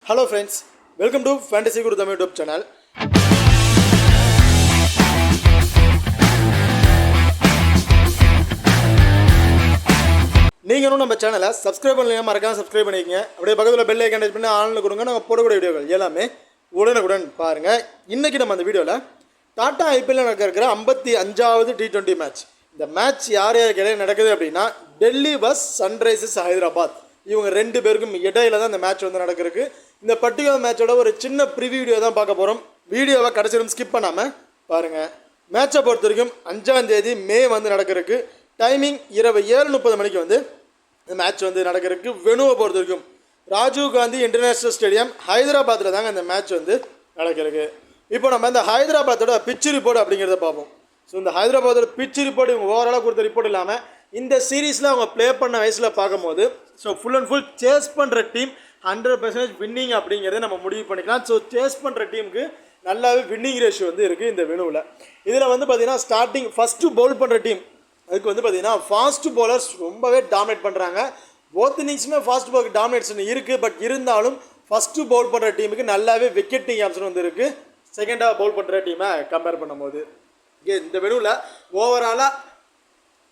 Hello friends, welcome to Fantasy Guru Tamil YouTube channel. நீங்க இன்னும் நம்ம சேனலை சப்ஸ்கிரைப் பண்ணலையா மறக்காம சப்ஸ்கிரைப் பண்ணிக்கங்க. அப்படியே பக்கத்துல பெல் ஐகான் டச் பண்ணி ஆன்ல கொடுங்க. நாங்க போடக்கூடிய வீடியோக்கள் எல்லாமே உடனுக்குடன் பாருங்க. இன்னைக்கு நம்ம அந்த வீடியோல டாடா ஐபிஎல்ல நடக்கிற 55வது T20 மேட்ச். இந்த மேட்ச் யார் யாருக்கு இடையில நடக்குது அப்படின்னா டெல்லி vs சன்ரைசர்ஸ் ஹைதராபாத். இவங்க ரெண்டு பேருக்கும் இடையில தான் இந்த மேட்ச் வந்து நடக்கிறதுக்கு. இந்த பர்டிகுலர் மேட்சோட ஒரு சின்ன ப்ரிவியூ வீடியோ தான் பார்க்க போகிறோம். வீடியோவை கடைசியும் ஸ்கிப் பண்ணாமல் பாருங்கள். மேட்சை பொறுத்த வரைக்கும் 5ஆம் தேதி மே வந்து நடக்கிறதுக்கு. டைமிங் இரவு 7:30 மணிக்கு வந்து இந்த மேட்ச் வந்து நடக்கிறதுக்கு. வெனுவை பொறுத்த வரைக்கும் ராஜீவ் காந்தி இன்டர்நேஷ்னல் ஸ்டேடியம் ஹைதராபாத்தில் தாங்க இந்த மேட்ச் வந்து நடக்கிறதுக்கு. இப்போ நம்ம இந்த ஹைதராபாத்தோட பிச் ரிப்போர்ட் அப்படிங்கிறத பார்ப்போம். ஸோ இந்த ஹைதராபாத்தோட பிச் ரிப்போர்ட் இவங்க ஓவராலாக கொடுத்த ரிப்போர்ட் இல்லாமல் இந்த சீரீஸில் அவங்க ப்ளே பண்ண வயசில் பார்க்கும்போது so full and full chase பண்ணுற டீம் 100% வின்னிங் அப்படிங்கிறத நம்ம முடிவு பண்ணிக்கலாம். ஸோ சேஸ் பண்ணுற டீமுக்கு நல்லாவே வின்னிங் ரேஷியோ வந்து இருக்குது இந்த வெனுவில். இதில் வந்து பார்த்திங்கன்னா ஸ்டார்டிங் ஃபஸ்ட்டு பவுல் பண்ணுற டீம் அதுக்கு வந்து பார்த்திங்கன்னா ஃபாஸ்ட் பவுலர்ஸ் ரொம்பவே டாமினேட் பண்ணுறாங்க. போத் இன்னிங்ஸுமே ஃபாஸ்ட் பவுலர் டாமினேஷன் இருக்குது. பட் இருந்தாலும் ஃபஸ்ட்டு பவுல் பண்ணுற டீமுக்கு நல்லாவே விக்கெட்டிங் ஆப்ஷன் வந்து இருக்குது செகண்டாக பவுல் பண்ணுற டீமை கம்பேர் பண்ணும்போது. இந்த வெனுவில் ஓவராலாக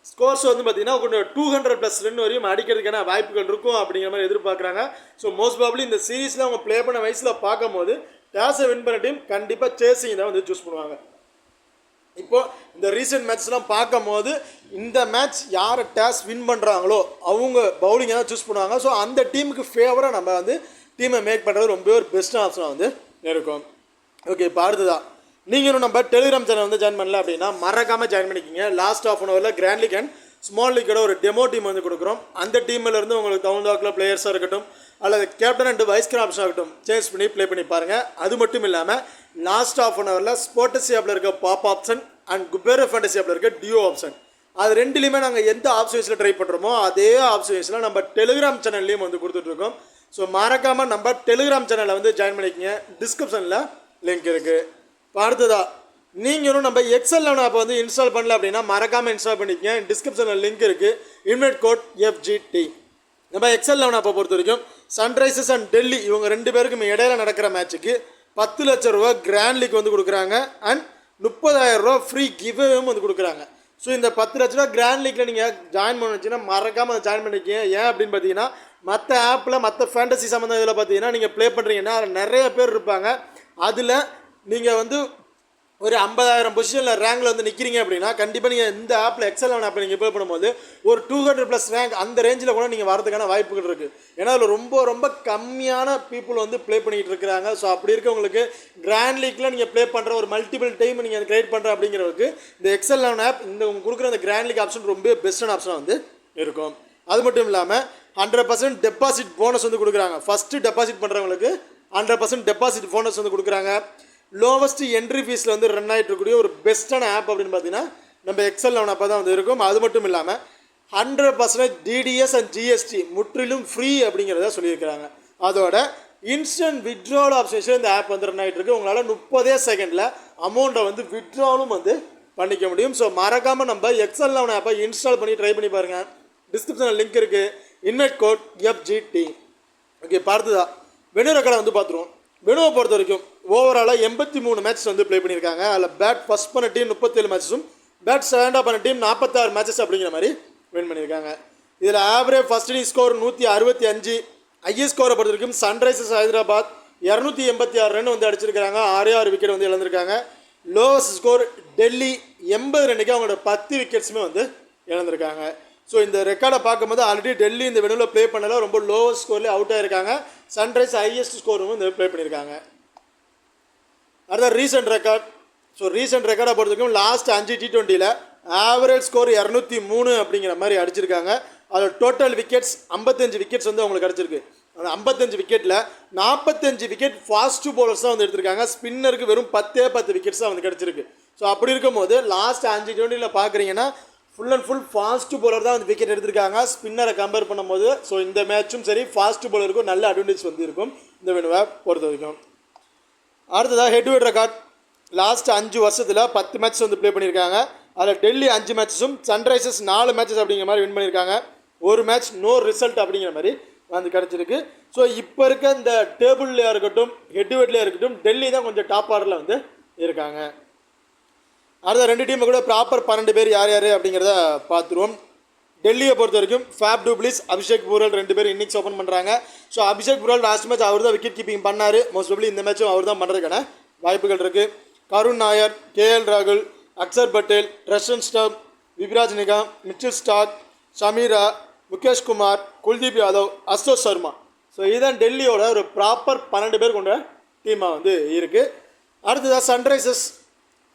ஸ்கோர்ஸ் வந்து பார்த்தீங்கன்னா கொஞ்சம் 200+ ரன் வரையும் அடிக்கிறதுக்கான வாய்ப்புகள் இருக்கும் அப்படிங்கிற மாதிரி எதிர்பார்க்குறாங்க. ஸோ மோஸ்ட் ப்ராபப்லி இந்த சீரீஸில் அவங்க ப்ளே பண்ண வயசில் பார்க்கும்போது டேஸை வின் பண்ண டீம் கண்டிப்பாக சேசிங் தான் வந்து சூஸ் பண்ணுவாங்க. இப்போது இந்த ரீசெண்ட் மேட்ச்லாம் பார்க்கும்போது இந்த மேட்ச் யாரை டேஸ் வின் பண்ணுறாங்களோ அவங்க பவுலிங்கை தான் சூஸ் பண்ணுவாங்க. ஸோ அந்த டீமுக்கு ஃபேவராக நம்ம வந்து டீமை மேக் பண்ணுறது ரொம்பவே ஒரு பெஸ்ட்டான ஆப்ஷனாக வந்து இருக்கும். ஓகே, இப்போ அடுத்ததான் நீங்களும் நம்ம டெலிகிராம் சேனல் வந்து ஜாயின் பண்ணல அப்படின்னா மறக்காமல் ஜாயின் பண்ணிக்கிங்க. லாஸ்ட் ஆஃப் அன் ஹவரில் கிராண்ட் லீக் அண்ட் ஸ்மால் லீக்கோட ஒரு டெமோ டீம் வந்து கொடுக்குறோம். அந்த டீமில் இருந்து உங்களுக்கு தகுந்தாக்கில் பிளேயர்ஸாக இருக்கட்டும் அல்லது கேப்டன் அண்ட் வைஸ் கேப்டன் ஆகட்டும் சேஞ்ச் பண்ணி ப்ளே பண்ணி பாருங்கள். அது மட்டும் இல்லாமல் லாஸ்ட் ஆஃப் அன் ஹவரில் ஸ்போர்ட்ஸ் ஆப்பில் இருக்க pop option and Kubera fantasy ஆப்பில் இருக்க டியோ ஆப்ஷன் அது ரெண்டுலேயுமே நாங்கள் எந்த ஆப்ஷன்ஸில் ட்ரை பண்ணுறோமோ அதே ஆப்ஷன்ஸில் நம்ம டெலிகிராம் சேனல்லையும் வந்து கொடுத்துட்ருக்கோம். ஸோ மறக்காமல் நம்ம டெலிகிராம் சேனலில் வந்து ஜாயின் பண்ணிக்கிங்க. டிஸ்கிரிப்ஷனில் லிங்க் இருக்குது. அடுத்ததா நீங்களும் நம்ம XL11 ஆப்பை வந்து இன்ஸ்டால் பண்ணல அப்படின்னா மறக்காமல் இன்ஸ்டால் பண்ணிக்கங்க. டிஸ்கிரிப்ஷனில் லிங்க் இருக்குது. Invite code FGT. நம்ம XL11 ஆப்பை பொறுத்த வரைக்கும் சன்ரைசர்ஸ் அண்ட் டெல்லி இவங்க ரெண்டு பேருக்கும் இடையில நடக்கிற மேட்ச்சுக்கு 10 லட்சம் ரூபா கிராண்ட் லீக் வந்து கொடுக்குறாங்க அண்ட் 30,000 ரூபா ஃப்ரீ கிவ்வேவும் வந்து கொடுக்குறாங்க. ஸோ இந்த 10 லட்ச ரூபா கிராண்ட் லீக்கில் நீங்கள் ஜாயின் பண்ண வச்சுன்னா மறக்காமல் ஜாயின் பண்ணிக்கங்க. ஏன் அப்படின்னு பார்த்தீங்கன்னா மற்ற ஆப்பில் மற்ற ஃபேண்டசி சம்மந்தம் இதில் பார்த்தீங்கன்னா நீங்கள் ப்ளே பண்ணுறீங்கன்னா நிறைய பேர் இருப்பாங்க. அதில் நீங்கள் வந்து ஒரு 50,000 பொசிஷனில் ரேங்கில் வந்து நிற்கிறீங்க அப்படின்னா கண்டிப்பாக நீங்கள் இந்த ஆப்பில் XL11 ஆப்பில் நீங்கள் ப்ளே பண்ணும்போது ஒரு 200+ ரேங்க் அந்த ரேஞ்சில் கூட நீங்கள் வரதுக்கான வாய்ப்புகள் இருக்குது. ஏன்னா அதில் ரொம்ப ரொம்ப கம்மியான பீப்புள் வந்து ப்ளே பண்ணிகிட்டு இருக்கிறாங்க. ஸோ அப்படி இருக்கவங்களுக்கு கிராண்ட் லீக்கில் நீங்கள் ப்ளே பண்ணுற ஒரு மல்டிபிள் டைம் நீங்கள் அதை கிரியேட் பண்ணுற அப்படிங்கிறவருக்கு இந்த XL11 ஆப் இந்த உங்களுக்கு கொடுக்குற அந்த கிராண்ட் லீக் ஆப்ஷன் ரொம்ப பெஸ்ட்டான ஆப்ஷனாக வந்து இருக்கும். அது மட்டும் இல்லாமல் 100% டெபாசிட் போனஸ் வந்து கொடுக்குறாங்க. ஃபஸ்ட்டு டெபாசிட் பண்ணுறவங்களுக்கு 100% டெபாசிட் போனஸ் வந்து கொடுக்குறாங்க. லோவஸ்ட் என்ட்ரி ஃபீஸில் வந்து ரன் ஆகிட்டு இருக்கக்கூடிய ஒரு பெஸ்ட்டான ஆப் அப்படின்னு பார்த்தீங்கன்னா நம்ம XL11 ஆப்பாக தான் வந்து இருக்கும். அது மட்டும் இல்லாமல் 100% DDS அண்ட் GST முற்றிலும் ஃப்ரீ அப்படிங்கிறத சொல்லியிருக்கிறாங்க. அதோட இன்ஸ்டன்ட் வித்ட்ராவல் ஆப்ஷன்ஸில் இந்த ஆப் வந்து ரன் ஆகிட்டு இருக்கு. உங்களால் 30 செகண்டில் அமௌண்ட்டை வந்து வித்ட்ராவலும் வந்து பண்ணிக்க முடியும். ஸோ மறக்காமல் நம்ம XL11 ஆப்பை இன்ஸ்டால் பண்ணி ட்ரை பண்ணி பாருங்கள். டிஸ்கிரிப்ஷனில் லிங்க் இருக்குது. Invite code FGT. ஓகே, பார்த்ததா வெனு ரெக்கார்டை வந்து பார்த்துருவோம். வெனுவை பொறுத்த வரைக்கும் ஓவராலாக 83 மேட்ச் வந்து ப்ளே பண்ணியிருக்காங்க. அதில் பேட் ஃபஸ்ட் பண்ண டீம் 37 மேட்சஸும் பேட் செகண்டாக பண்ண டீம் 46 மேட்சஸ் அப்படிங்கிற மாதிரி வின் பண்ணியிருக்காங்க. இதில் average first inning score 165. IS ஸ்கோரை பொறுத்த வரைக்கும் சன்ரைசர்ஸ் ஹைதராபாத் 286 ரன் வந்து அடிச்சிருக்காங்க. 6 விக்கெட் வந்து இழந்திருக்காங்க. லோவஸ்ட் ஸ்கோர் டெல்லி 80 ரன்னுக்கு அவங்களோட 10 விக்கெட்ஸுமே வந்து இழந்திருக்காங்க. ஸோ இந்த ரெக்கார்டை பார்க்கும்போது ஆல்ரெடி டெல்லி இந்த வெனுவில் ப்ளே பண்ணல ரொம்ப லோவஸ்ட் ஸ்கோர்லேயே அவுட் ஆகிருக்காங்க. சன்ரைஸ் ஹையஸ்ட் ஸ்கோரும் இந்த ப்ளே பண்ணியிருக்காங்க. அடுத்த ரீசெண்ட் ரெக்கார்ட். ஸோ ரீசெண்ட் ரெக்கார்டை பொறுத்த வரைக்கும் லாஸ்ட் 5 T20யில் ஆவரேஜ் ஸ்கோர் 203 அப்படிங்கிற மாதிரி அடிச்சிருக்காங்க. அதில் டோட்டல் விக்கெட்ஸ் 55 விக்கெட்ஸ் வந்து அவங்களுக்கு கிடச்சிருக்கு. அந்த 55 விக்கெட்டில் 45 விக்கெட் ஃபாஸ்ட் பவுலர்ஸ் தான் வந்து எடுத்திருக்காங்க. ஸ்பின்னருக்கு வெறும் 10 விக்கெட்ஸ் தான் வந்து கிடச்சிருக்கு. ஸோ அப்படி இருக்கும்போது லாஸ்ட் 5 T20யில் பார்க்குறீங்கன்னா full and full fast bowler தான் வந்து விக்கெட் எடுத்திருக்காங்க ஸ்பின்னரை கம்பேர் பண்ணும்போது. ஸோ இந்த மேட்சும் சரி ஃபாஸ்ட் பவுலருக்கும் நல்ல அட்வான்டேஜ் வந்து இருக்கும் இந்த வெனுவை பொறுத்த வரைக்கும். அடுத்ததாக head to head record. Last 5 வருஷத்தில் 10 மேட்ச் வந்து ப்ளே பண்ணியிருக்காங்க. அதில் டெல்லி 5 மேட்சஸும் சன்ரைசர்ஸ் 4 மேட்சஸ் அப்படிங்கிற மாதிரி வின் பண்ணியிருக்காங்க. ஒரு மேட்ச் நோ ரிசல்ட் அப்படிங்கிற மாதிரி வந்து கிடச்சிருக்கு. ஸோ இப்போ இருக்க இந்த டேபிள்லையாக இருக்கட்டும் ஹெட்வெட்லேயே இருக்கட்டும் டெல்லி தான் கொஞ்சம் டாப் ஆர்டரில் வந்து இருக்காங்க. அடுத்த 2 டீமை கூட ப்ராப்பர் 12 பேர் யார் யார் அப்படிங்கிறத பார்த்துருவோம். டெல்லியை பொறுத்த வரைக்கும் ஃபேப் டூப்ளிஸ், அபிஷேக் பூரல் 2 பேர் இன்னிங்ஸ் ஓப்பன் பண்ணுறாங்க. ஸோ அபிஷேக் பூரல் லாஸ்ட் மேட்ச் அவர் தான் விக்கெட் கீப்பிங் பண்ணார். மோஸ்ட் ப்ராபபிலி இந்த மேட்சும் அவர் தான் பண்ணுறதுக்கான வாய்ப்புகள் இருக்குது. கருண் நாயர், கேஎல் ராகுல், Axar Patel, Tristan Stubbs, Vipraj Nigam, Mitchell Starc, Chameera, Mukesh Kumar, Kuldeep Yadav, Ashok Sharma. So இதுதான் டெல்லியோட ஒரு ப்ராப்பர் 12 பேர் கொண்ட டீமாக வந்து இருக்குது. அடுத்ததாக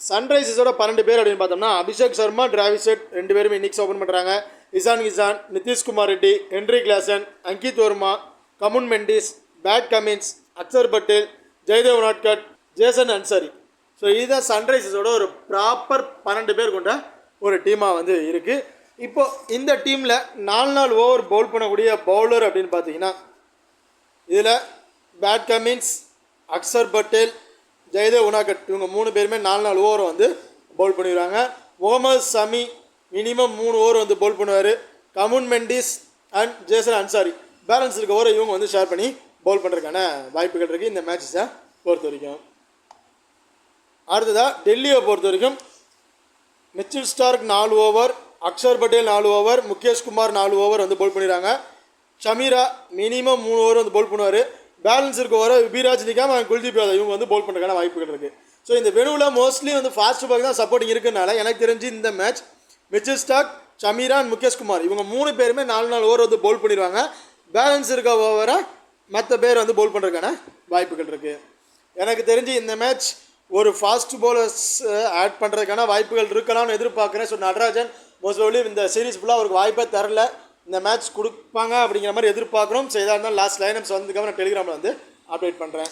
சன்ரைசர்ஸோட 12 பேர் அப்படின்னு பார்த்தோம்னா அபிஷேக் சர்மா, டிராவிஸ் ஹெட் 2 பேருமே இன்னிங்ஸ் ஓப்பன் பண்ணுறாங்க. Ishan Kishan, Nitish Kumar Reddy, Heinrich Klaasen, Ankit Varma, Kamindu Mendis, Pat Cummins, Axar Patel, Jaydev Unadkat, Zeeshan Ansari. So இதுதான் சன்ரைசர்ஸோட ஒரு ப்ராப்பர் 12 பேர் கொண்ட ஒரு டீமாக வந்து இருக்குது. இப்போது இந்த டீமில் 4 ஓவர் பவுல் பண்ணக்கூடிய பவுலர் அப்படின்னு பார்த்தீங்கன்னா இதில் பேட் கமின்ஸ், அக்சர் பட்டேல், ஜெயதேவ் உனாகட் இவங்க 3 பேருமே 4 ஓவரை வந்து பவுல் பண்ணிடுவாங்க. முகமது சமி மினிமம் 3 ஓவர் வந்து பவுல் பண்ணுவார். கமுன் மெண்டிஸ் அண்ட் ஜேசன் அன்சாரி பேலன்ஸ் இருக்க ஓவரை இவங்க வந்து ஷேர் பண்ணி பவுல் பண்ணுறதுக்கான வாய்ப்புகள் இருக்குது இந்த மேட்சஸை பொறுத்த வரைக்கும். அடுத்ததாக டெல்லியை பொறுத்த வரைக்கும் Mitchell Stark 4 over, Axar Patel 4 over, Mukesh Kumar 4 over வந்து பவுல் பண்ணிடுறாங்க. ஷமீரா மினிமம் 3 ஓவர் வந்து பவுல் பண்ணுவார். பேலன்ஸ் இருக்க வர விபிராஜ் நிகாம் அண்ட் குல்தீப் யாதவ் இவங்க வந்து பவுல் பண்ணுறதுக்கான வாய்ப்புகள் இருக்குது. ஸோ இந்த வெனுவில் மோஸ்ட்லி வந்து ஃபாஸ்ட் பால் தான் சப்போர்ட்டிங் இருக்கிறதுனால எனக்கு தெரிஞ்சு இந்த match Mitchell Starc, Shameera and Mukesh Kumar இவங்க 3 பேருமே 4 ஓவர் வந்து பவுல் பண்ணிடுவாங்க. பேலன்ஸ் இருக்க ஓவரை மற்ற பேர் வந்து பவுல் பண்ணுறதுக்கான வாய்ப்புகள் இருக்குது. எனக்கு தெரிஞ்சு இந்த மேட்ச் ஒரு ஃபாஸ்ட் பவுலர்ஸ் ஆட் பண்ணுறதுக்கான வாய்ப்புகள் இருக்கலாம்னு எதிர்பார்க்குறேன். ஸோ நடராஜன் மோஸ்ட் ப்ராபபிலி இந்த சீரீஸ் ஃபுல்லாக அவருக்கு வாய்ப்பே தரல, இந்த மேட்ச் கொடுப்பாங்க அப்படிங்கிற மாதிரி எதிர்பார்க்குறோம். ஸோ எதாக இருந்தாலும் லாஸ்ட் லைனப்ஸ் வந்ததுக்கப்புறம் நான் டெலிகிராமில் வந்து அப்டேட் பண்ணுறேன்.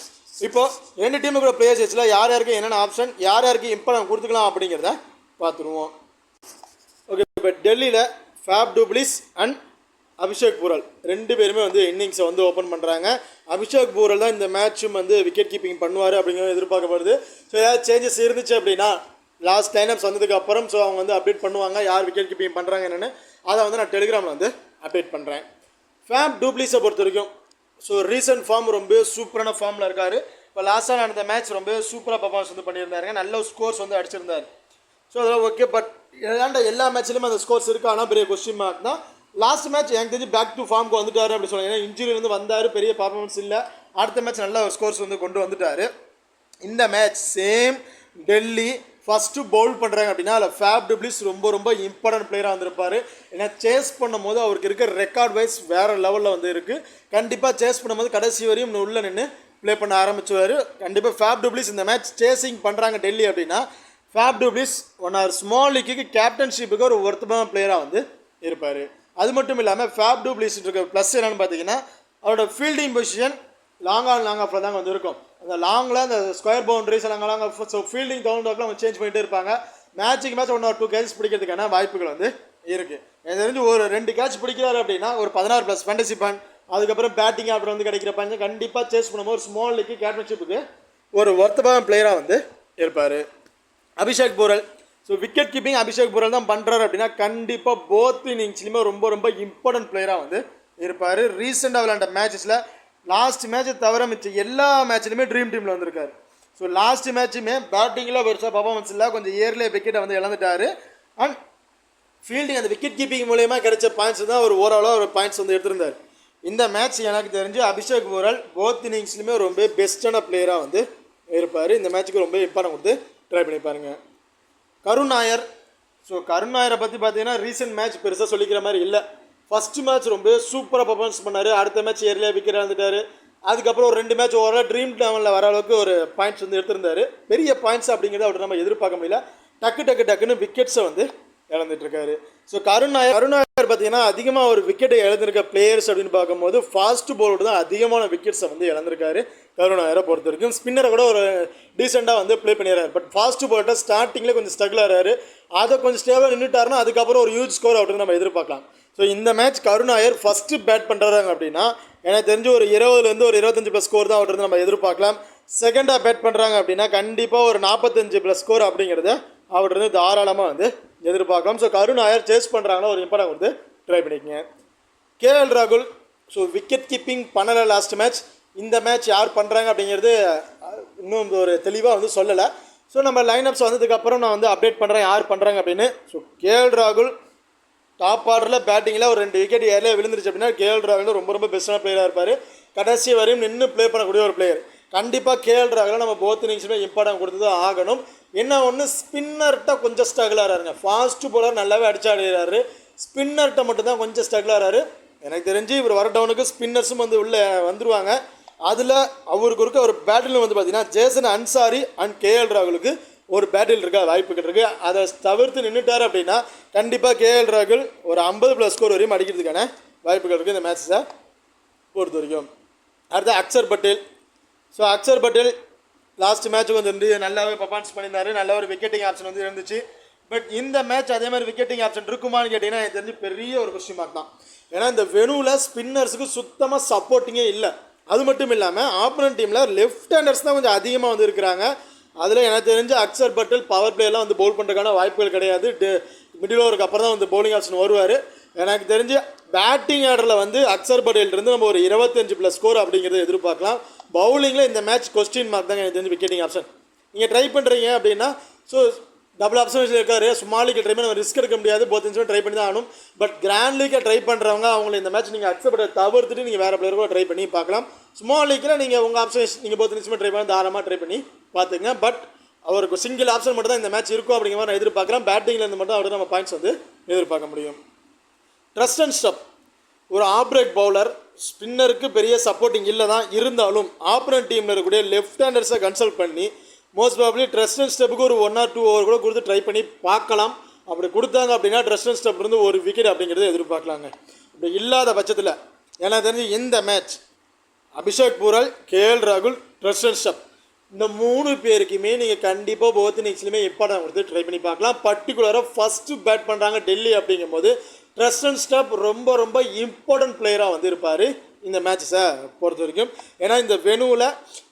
இப்போது 2 டீமுக்குள்ள பிளேயர்ஸ் வச்சுல யார் யாருக்கு என்னென்ன ஆப்ஷன், யார் யாருக்கு இம்பார்ட்டன்ட் கொடுத்துக்கலாம் அப்படிங்கிறத பார்த்துருவோம். ஓகே, இப்போ டெல்லியில் ஃபேப் டூப்ளிஸ் அண்ட் அபிஷேக் பூரல் 2 பேருமே வந்து இன்னிங்ஸை வந்து ஓப்பன் பண்ணுறாங்க. அபிஷேக் பூரல் தான் இந்த மேட்சும் வந்து விக்கெட் கீப்பிங் பண்ணுவார் அப்படிங்கிறது எதிர்பார்க்கப்படுது. ஸோ ஏதாவது சேஞ்சஸ் இருந்துச்சு அப்படின்னா லாஸ்ட் லைனப்ஸ் வந்ததுக்கு அப்புறம் ஸோ அவங்க வந்து அப்டேட் பண்ணுவாங்க யார் விக்கெட் கீப்பிங் பண்ணுறாங்க என்னென்னு. அதை வந்து நான் டெலிகிராமில் வந்து அப்டேட் பண்ணுறேன். ஃபேப் டூப்ளிஸை பொறுத்த வரைக்கும் ஸோ ரீசன்ட் ஃபார்ம் ரொம்ப சூப்பரான ஃபார்மில் இருக்கார். இப்போ லாஸ்ட்டாக நடந்த மேட்ச் ரொம்ப சூப்பராக பர்ஃபார்மன்ஸ் வந்து பண்ணியிருந்தாருங்க. நல்ல ஸ்கோர்ஸ் வந்து அடிச்சிருந்தார். ஸோ அதெல்லாம் ஓகே. பட் ஏதாண்ட எல்லா மேட்ச்லையும் அந்த ஸ்கோர்ஸ் இருக்கா ஆனால் பெரிய கொஸ்டின் மார்க் தான். லாஸ்ட் மேட்ச் எனக்கு தெரிஞ்சு பேக் டு ஃபார்முக்கு வந்துட்டார் அப்படி சொல்லுவாங்க. ஏன்னா இன்ஜுரியிலேருந்து வந்தார், பெரிய பர்ஃபார்மன்ஸ் இல்லை. அடுத்த மேட்ச் நல்ல ஒரு ஸ்கோர்ஸ் வந்து கொண்டு வந்துட்டார். இந்த match same Delhi first Pavul பண்ணுறாங்க அப்படின்னா அதில் ஃபேப் டூப்ளிஸ் ரொம்ப இம்பார்ட்டன்ட் பிளேயராக வந்திருப்பார். ஏன்னா சேஸ் பண்ணும்போது அவருக்கு இருக்க ரெக்கார்ட் வைஸ் வேறு லெவலில் வந்து இருக்குது. கண்டிப்பாக சேஸ் பண்ணும்போது கடைசி வரையும் உள்ளே நின்று ப்ளே பண்ண ஆரம்பிச்சுவார். கண்டிப்பாக ஃபேப் டூப்ளிஸ் இந்த மேட்ச் சேசிங் பண்ணுறாங்க டெல்லி அப்படின்னா Faf du Plessis one or small லீக்கு கேப்டன்ஷிப்புக்கு ஒரு ஒருத்தமான பிளேயராக வந்து இருப்பார். அது மட்டும் இல்லாமல் ஃபேப் டூப்ளிஸ் இருக்க ப்ளஸ் என்னென்னு பார்த்தீங்கன்னா அவரோட ஃபீல்டிங் பொசிஷன் லாங் ஆஃபில் தாங்க வந்து இருக்கும். அந்த லாங்கில் அந்த square boundaries long so fielding தகுந்தாக்கில் அவங்க சேஞ்ச் பண்ணிகிட்டே இருப்பாங்க. மேட்சுக்கு மேட்ச் 1 or 2 கேட்ச் பிடிக்கிறதுக்கான வாய்ப்புகள் வந்து இருக்குது. எனக்கு தெரிஞ்சு ஒரு 2 கேட்ச் பிடிக்கிறாரு அப்படின்னா ஒரு 16+ ஃபேண்டசி பாயிண்ட், அதுக்கப்புறம் பேட்டிங் ஆர்டர் வந்து கிடைக்கிற பாயிண்ட் கண்டிப்பாக சேஸ் பண்ணும்போது ஒரு ஸ்மால் லீக்கு கேப்டன்ஷிப்புக்கு ஒரு ஒர்த்தபான பிளேயராக வந்து இருப்பார். Abhishek Porel so wicket keeping Abhishek Porel தான் பண்ணுறாரு அப்படின்னா கண்டிப்பாக போத் இன்னிங்ஸ்லையுமே ரொம்ப இம்பார்ட்டன்ட் பிளேயராக வந்து இருப்பார். ரீசெண்டாக விளையாண்ட மேட்சஸில் லாஸ்ட் மேட்ச்சை தவிர மிச்சம் எல்லா மேட்ச்லையுமே ட்ரீம் டீமில் வந்திருக்காரு. ஸோ லாஸ்ட் மேட்சுமே பேட்டிங்கில் பெருசாக பர்ஃபார்மன்ஸ் இல்லை, கொஞ்சம் இயர்லியாக விக்கெட்டை வந்து இழந்துட்டார். அண்ட் ஃபீல்டிங் அந்த விக்கெட் கீப்பிங் மூலயமா கிடைச்ச பாயிண்ட்ஸ் தான் ஒரு ஓவராலாக ஒரு பாயிண்ட்ஸ் வந்து எடுத்திருந்தார். இந்த மேட்ச் எனக்கு தெரிஞ்சு அபிஷேக் பூரல் போத் இன்னிங்ஸ்லையுமே ரொம்ப பெஸ்ட்டான பிளேயராக வந்து இருப்பார். இந்த மேட்ச்சுக்கு ரொம்ப இம்பார்ட்டன்ட் கொடுத்து ட்ரை பண்ணி பாருங்கள். கருண் நாயர் ஸோ கருண் நாயரை பற்றி பார்த்தீங்கன்னா ரீசெண்ட் மேட்ச் பெருசாக சொல்லிக்கிற மாதிரி இல்லை. ஃபஸ்ட்டு மேட்ச் ரொம்ப சூப்பராக பர்ஃபார்மன்ஸ் பண்ணார். அடுத்த மேட்ச் ஏர்லியாக விக்கெட் இழந்துட்டார். அதுக்கப்புறம் ஒரு 2 மேட்ச் ஓவராக ட்ரீம் லெவலில் வர அளவுக்கு ஒரு பாயிண்ட்ஸ் வந்து எடுத்திருந்தார். பெரிய பாயிண்ட்ஸ் அப்படிங்கிறத அவர் நம்ம எதிர்பார்க்க முடியல. டக்குன்னு விக்கெட்ஸை வந்து இழந்துட்டுருக்காரு. ஸோ கருண் நாயர் பார்த்தீங்கன்னா அதிகமாக ஒரு விக்கெட்டை இழந்திருக்க பிளேயர்ஸ் அப்படின்னு பார்க்கும்போது ஃபாஸ்ட் பவுலர் தான் அதிகமான விக்கெட்ஸை வந்து இழந்திருக்காரு. கருண் நாயரை பொறுத்த வரைக்கும் ஸ்பின்னரை கூட ஒரு டீசெண்டாக வந்து ப்ளே பண்ணிடுறாரு. பட் ஃபாஸ்ட் பவுலர்கிட்ட ஸ்டார்டிங்கில் கொஞ்சம் ஸ்ட்ரகிள் ஆகிறாரு. அதை கொஞ்சம் ஸ்டேபிளாக நின்றுட்டாருன்னா அதுக்கப்புறம் ஒரு ஹியூஜ் ஸ்கோர் அப்படின்னு நம்ம எதிர்பார்க்கலாம். ஸோ இந்த மேட்ச் கருண் நாயர் ஃபஸ்ட்டு பேட் பண்ணுறாங்க அப்படின்னா எனக்கு தெரிஞ்சு ஒரு 20 ஒரு 25+ ஸ்கோர் தான் அவர்கிட்ட நம்ம எதிர்பார்க்கலாம். செகண்டாக பேட் பண்ணுறாங்க அப்படின்னா கண்டிப்பாக ஒரு 45+ ஸ்கோர் அப்படிங்கிறத அவர்கிட்ட தாராளமாக வந்து எதிர்பார்க்கலாம். ஸோ கருண் நாயர் சேஸ் பண்ணுறாங்கன்னா ஒரு இம்பார்ட்டன்ட் வந்து ட்ரை பண்ணிக்கங்க. கேஎல் ராகுல் ஸோ விக்கெட் கீப்பிங் பண்ணலை லாஸ்ட் மேட்ச். இந்த மேட்ச் யார் பண்ணுறாங்க அப்படிங்கிறது இன்னும் ஒரு தெளிவாக வந்து சொல்லலை. ஸோ நம்ம லைனப்ஸ் வந்ததுக்கப்புறம் நான் வந்து அப்டேட் பண்ணுறேன் யார் பண்ணுறாங்க அப்படின்னு. ஸோ கேஎல் ராகுல் டாப் ஆர்டரில் பேட்டிங்கில் ஒரு 2 விக்கெட் ஏர்லேயே விழுந்துருச்சு அப்படின்னா கேஎல் ராகுல் ரொம்ப ரொம்ப பெஸ்ட்டான பிளேயராக இருப்பார். கடைசி வரையும் நின்று ப்ளே பண்ணக்கூடிய ஒரு பிளேயர். கண்டிப்பாக கேஎல் ராகுல் நம்ம போத் இன்னிங்ஸுமே இம்பார்ட்டன்ட் கொடுத்து தான் ஆகணும். என்ன ஒன்று ஸ்பின்னர்கிட்ட கொஞ்சம் ஸ்ட்ரகிளாகிறாருங்க. ஃபாஸ்ட் பவுலர் நல்லாவே அடிச்சு ஆடுறாரு, ஸ்பின்னர்கிட்ட மட்டும்தான் கொஞ்சம் ஸ்ட்ரகிளாகிறாரு. எனக்கு தெரிஞ்சு இவர் வர டவுனுக்கு ஸ்பின்னர்ஸும் வந்து உள்ளே வந்துடுவாங்க. அதில் அவருக்கு இருக்க ஒரு பேட்டில் வந்து பார்த்தீங்கன்னா ஜேசன் அன்சாரி அண்ட் கேஎல் ராகுலுக்கு ஒரு பேட்டில் இருக்கா வாய்ப்புகள் இருக்குது. அதை தவிர்த்து நின்றுட்டார் அப்படின்னா கண்டிப்பாக கேஎல் ராகுல் ஒரு 50+ ஸ்கோர் வரையும் அடிக்கிறதுக்கான வாய்ப்புகள் இருக்குது இந்த மேட்ச்சை பொறுத்த வரைக்கும். அடுத்து அக்சர் பட்டேல். ஸோ அக்சர் பட்டேல் லாஸ்ட் மேட்ச்சுக்கு வந்து நல்லாவே பர்ஃபார்மன்ஸ் பண்ணியிருந்தாரு. நல்ல ஒரு விக்கெட்டிங் ஆப்ஷன் வந்து இருந்துச்சு. பட் இந்த மேட்ச் அதே மாதிரி விக்கெட்டிங் ஆப்ஷன் இருக்குமான்னு கேட்டிங்கன்னா எனக்கு தெரிஞ்சு பெரிய ஒரு கொஸ்டின் மார்க் தான். ஏன்னா இந்த வெனுவில் ஸ்பின்னர்ஸுக்கு சுத்தமாக சப்போர்ட்டிங்கே இல்லை. அது மட்டும் இல்லாமல் ஆப்போனன்ட் டீமில் லெஃப்ட் ஹேண்டர்ஸ் தான் கொஞ்சம் அதிகமாக வந்து இருக்கிறாங்க. அதில் எனக்கு தெரிஞ்சு அக்சர் பட்டேல் பவர் பிளேயெல்லாம் வந்து பவுல் பண்ணுறதுக்கான வாய்ப்புகள் கிடையாது. மிடில் ஓவருக்கு அப்புறம் தான் வந்து பவுலிங் ஆப்ஷன் வருவார். எனக்கு தெரிஞ்சு பேட்டிங் ஆர்டரில் வந்து அக்சர் பட்டேல்ருந்து நம்ம ஒரு 25+ ஸ்கோர் அப்படிங்கிறத எதிர்பார்க்கலாம். பவுலிங்கில் இந்த மேட்ச் கொஸ்டின் மார்க் தாங்க எனக்கு தெரிஞ்சு விக்கெட்டிங் ஆப்ஷன். நீங்கள் ட்ரை பண்ணுறீங்க அப்படின்னா ஸோ டபுள் ஆப்ஷன் இருக்காரு. ஸ்மால் லீக்கை ட்ரை பண்ணி நம்ம ரிஸ்க் எடுக்க முடியாது. போத் இன்ஸ்மெண்ட் ட்ரை பண்ணி தான் ஆகணும். பட் கிராண்ட் லீக்கை ட்ரை பண்ணுறவங்க அவங்களை இந்த மேட்ச் நீங்கள் அக்சர் பட்டேல் தவிர்த்துட்டு நீங்கள் வேறு பிளேயர் கூட ட்ரை பண்ணி பார்க்கலாம். ஸ்மால் லீக்கில் நீங்கள் உங்கள் ஆப்ஷன் நீங்கள் போத் இன்ஸ்மெண்ட் ட்ரை பண்ணி தாராளமாக ட்ரை பண்ணி பார்த்துங்க. பட் அவருக்கு சிங்கிள் ஆப்ஷன் மட்டும் தான் இந்த மேட்ச் இருக்கும் அப்படிங்கிற மாதிரி நான் எதிர்பார்க்குறேன். பேட்டிங்கில் இருந்து மட்டும் அவருக்கு நம்ம பாயிண்ட்ஸ் வந்து எதிர்பார்க்க முடியும். ட்ரஸ்டன் ஸ்டப் ஒரு ஆஃப் பிரேக் பவுலர். ஸ்பின்னருக்கு பெரிய சப்போர்ட்டிங் இல்லை தான், இருந்தாலும் ஆப்போனன்ட் டீமில் இருக்கக்கூடிய லெஃப்ட் ஹேண்டர்ஸை கன்சல்ட் பண்ணி மோஸ்ட் ப்ராபப்லி ட்ரஸ்டன் ஸ்டெப்புக்கு ஒரு 1 or 2 ஓவர் கூட கொடுத்து ட்ரை பண்ணி பார்க்கலாம். அப்படி கொடுத்தாங்க அப்படின்னா ட்ரஸ்டன் ஸ்டெப் இருந்து ஒரு விக்கெட் அப்படிங்கிறத எதிர்பார்க்கலாங்க. அப்படி இல்லாத பட்சத்தில் எனக்கு தெரிஞ்சு இந்த மேட்ச் அபிஷேக் பூரல், கேஎல் ராகுல், ட்ரஸ்டன் ஸ்டெப் இந்த 3 பேருக்குமே நீங்கள் கண்டிப்பாக போத் இன்னிங்ஸ்லையுமே இம்பார்ட்டன்ட் கொடுத்து ட்ரை பண்ணி பார்க்கலாம். பர்டிகுலராக ஃபஸ்ட்டு பேட் பண்ணுறாங்க டெல்லி அப்படிங்கும்போது ட்ரஸ்டன் ஸ்டெப் ரொம்ப ரொம்ப இம்பார்ட்டன்ட் பிளேயராக வந்து இருப்பார் இந்த மேட்சஸை பொறுத்த வரைக்கும். ஏன்னா இந்த வெனுவில்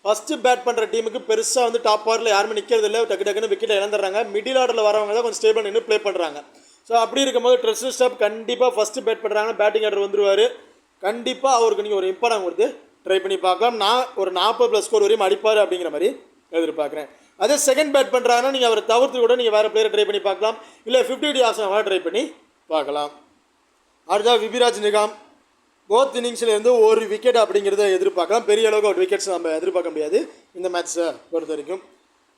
ஃபஸ்ட்டு பேட் பண்ணுற டீமுக்கு பெருசாக வந்து டாப் ஆர்டரில் யாருமே நிற்கிறது இல்லை. டக்கு டக்குன்னு விக்கெட்டை இழந்துடுறாங்க. மிடில் ஆர்டரில் வரவங்க தான் கொஞ்சம் ஸ்டேபிள் நின்று ப்ளே பண்ணுறாங்க. ஸோ அப்படி இருக்கும்போது ட்ரஸ்டன் ஸ்டெப் கண்டிப்பாக ஃபஸ்ட்டு பேட் பண்ணுறாங்க, பேட்டிங் ஆர்டர் வந்துடுவார். கண்டிப்பாக அவருக்கு நீங்கள் ஒரு இம்பார்ட்டன்ட் கொடுத்து ட்ரை பண்ணி பார்க்கலாம். நான் ஒரு 40+ ஸ்கோர் வரையும் அடிப்பார் அப்படிங்கிற மாதிரி எதிர்பார்க்குறேன். அதே செகண்ட் பேட் பண்ணுறாங்கன்னா நீங்கள் அவரை தவிர்த்து கூட நீங்கள் வேறு பிளேயரை ட்ரை பண்ணி பார்க்கலாம். இல்லை 50 ஆப்ஷன் அவரை ட்ரை பண்ணி பார்க்கலாம். அடுத்தா விபிராஜ் நிகாம் போத் இன்னிங்ஸ்லேருந்து ஒரு விக்கெட் அப்படிங்கிறத எதிர்பார்க்கலாம். பெரிய அளவுக்கு ஒரு விக்கெட்ஸ் நம்ம எதிர்பார்க்க முடியாது இந்த மேட்ச்சை பொறுத்த வரைக்கும்.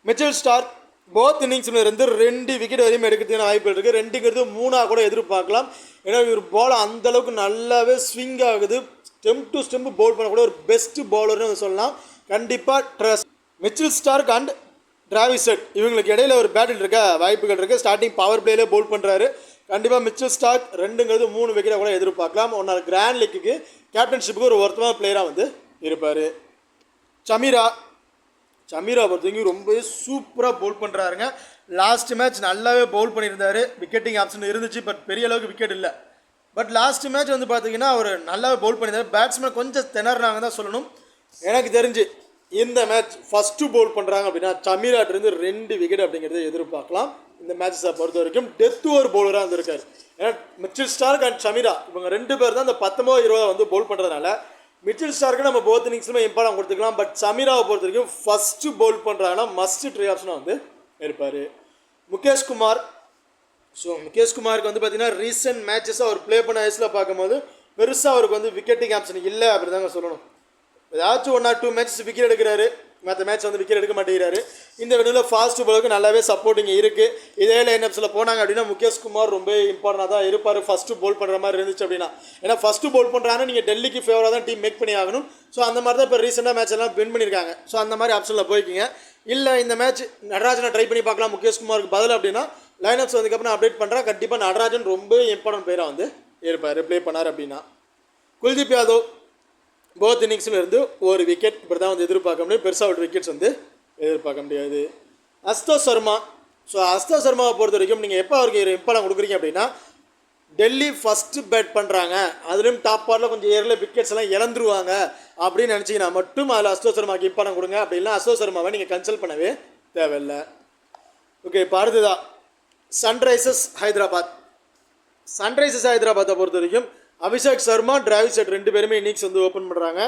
மிச்சல் ஸ்டார்க் போத் இன்னிங்ஸ்லேருந்து 2 விக்கெட் வரையும் எடுக்கிறதுக்கான வாய்ப்பு இருக்குது. 2ங்கிறது 3 கூட எதிர்பார்க்கலாம். ஏன்னா இவர் பால் அந்தளவுக்கு நல்லாவே ஸ்விங் ஆகுது. ஸ்டெம் டு ஸ்டெம்பு பவுல் பண்ணக்கூடிய ஒரு பெஸ்ட்டு பவுலர்னு சொல்லலாம். கண்டிப்பாக Mitchell Stark and Travis head இவங்களுக்கு இடையில ஒரு பேட்டில் இருக்க வாய்ப்புகள் இருக்குது. ஸ்டார்டிங் பவர் பிளேலே பவுல் பண்ணுறாரு. கண்டிப்பாக மிச்சல் ஸ்டார்க் 2ங்கிறது 3 விக்கெட்டை கூட எதிர்பார்க்கலாம். ஒன்றால் கிராண்ட் லீக்குக்கு கேப்டன்ஷிப்புக்கு ஒரு ஒருத்தமான பிளேயராக வந்து இருப்பார். சமீரா பொறுத்தவரைக்கும் ரொம்பவே சூப்பராக பவுல் பண்ணுறாருங்க. லாஸ்ட் மேட்ச் நல்லாவே பவுல் பண்ணியிருந்தார். விக்கெட்டிங் ஆப்ஷன் இருந்துச்சு, பட் பெரிய அளவுக்கு விக்கெட் இல்லை. பட் லாஸ்ட் மேட்ச் வந்து பார்த்தீங்கன்னா அவர் நல்லாவே பவுல் பண்ணியிருந்தார். பேட்ஸ்மேன் கொஞ்சம் திணறாங்க தான் சொல்லணும். எனக்கு தெரிஞ்சு இந்த மேட்ச் ஃபஸ்ட்டு பவுல் பண்ணுறாங்க அப்படின்னா சமீராட்டிருந்து 2 விக்கெட் அப்படிங்கிறத எதிர்பார்க்கலாம். இந்த மேட்சஸை பொறுத்த வரைக்கும் டெத் ஓவர் பவுலராக இருந்திருக்காரு. ஏன்னா மிச்சல் ஸ்டார்க் அண்ட் சமீரா இவங்க 2 பேர் தான் இந்த 19-20 வந்து பவுல் பண்ணுறதுனால மிச்சல் ஸ்டார்க்கு நம்ம போத் இன்னிங்ஸ்லுமே இம்பார்ட்டன்ட் கொடுத்துக்கலாம். பட் சமீராவை பொறுத்த வரைக்கும் ஃபஸ்ட்டு பவுல் பண்ணுறாங்கன்னா மஸ்ட் ட்ரை ஆப்ஷனாக வந்து இருப்பார். முகேஷ் குமாருக்கு வந்து பார்த்தீங்கன்னா ரீசெண்ட் மேட்சஸை அவர் ப்ளே பண்ண வயசில் பார்க்கும்போது பெருசாக அவருக்கு வந்து விக்கெட்டிங் ஆப்ஷன் இல்லை அப்படி தாங்க சொல்லணும். ஏதாச்சும் 1 or 2 மேட்சஸ் விக்கெட் எடுக்கிறாரு, மற்ற மேட்ச் வந்து விக்கெட் எடுக்க மாட்டேங்கிறாரு. இந்த வெடியில் ஃபாஸ்ட் பாலுக்கு நல்லாவே சப்போர்ட்டிங் இருக்குது. இதே லைனப்ஸில் போனாங்க அப்படின்னா முகேஷ் குமார் ரொம்ப இம்பார்ட்டனாக தான் இருப்பார் ஃபஸ்ட்டு பவுல் பண்ணுற மாதிரி இருந்துச்சு அப்படின்னா. ஏன்னா ஃபஸ்ட்டு பவுல் பண்ணுறாங்கன்னா நீங்கள் டெல்லிக்கு ஃபேவராக தான் டீம் மேக் பண்ணி ஆகணும். ஸோ அந்த மாதிரி தான் இப்போ ரீசெண்டாக மேட்ச் எல்லாம் வின் பண்ணியிருக்காங்க. ஸோ அந்த மாதிரி ஆப்ஷனில் போய்க்கிங்க. இல்லை இந்த மேட்ச் நடராஜனை ட்ரை பண்ணி பார்க்கலாம் முகேஷ் குமாருக்கு பதில் அப்படின்னா லைனப்ஸ் வந்ததுக்கப்புறம் அப்டேட் பண்ணுறேன். கண்டிப்பாக நடராஜன் ரொம்ப இம்பார்ட்டன்ட் பிளேயராக வந்து இருப்பார் ப்ளே பண்ணார் அப்படின்னா. குல்தீப் யாதவ் போத் இன்னிங்ஸில் இருந்து ஒரு விக்கெட் இப்படி தான் வந்து எதிர்பார்க்க முடியும். பெருசாக ஒரு விக்கெட்ஸ் வந்து எதிர்பார்க்க முடியாது. அஸ்தோஷ் சர்மாவை பொறுத்த வரைக்கும் நீங்கள் எப்போ அவருக்கு இம்பார்ட்டன்ட் கொடுக்குறீங்க அப்படின்னா டெல்லி ஃபஸ்ட்டு பேட் பண்ணுறாங்க, அதுலேயும் டாப் பார்ட்டில் கொஞ்சம் ஏரில் விக்கெட்ஸ் எல்லாம் இழந்துருவாங்க அப்படின்னு நினச்சிங்கன்னா மட்டும் அதில் அஸ்தோஷ் சர்மாவுக்கு இம்பார்ட்டன்ட் கொடுங்க. அப்படின்னா அஸ்தோஷ் சர்மாவை நீங்கள் கன்சல்ட் பண்ணவே தேவையில்லை. ஓகே, இப்போ அடுத்ததான் சன்ரைசர்ஸ் ஹைதராபாத்தை பொறுத்த வரைக்கும் அபிஷேக் சர்மா டிராவிஸ் ஹெட் ரெண்டு பேருமே இன்னிங்ஸ் வந்து ஓப்பன் பண்ணுறாங்க.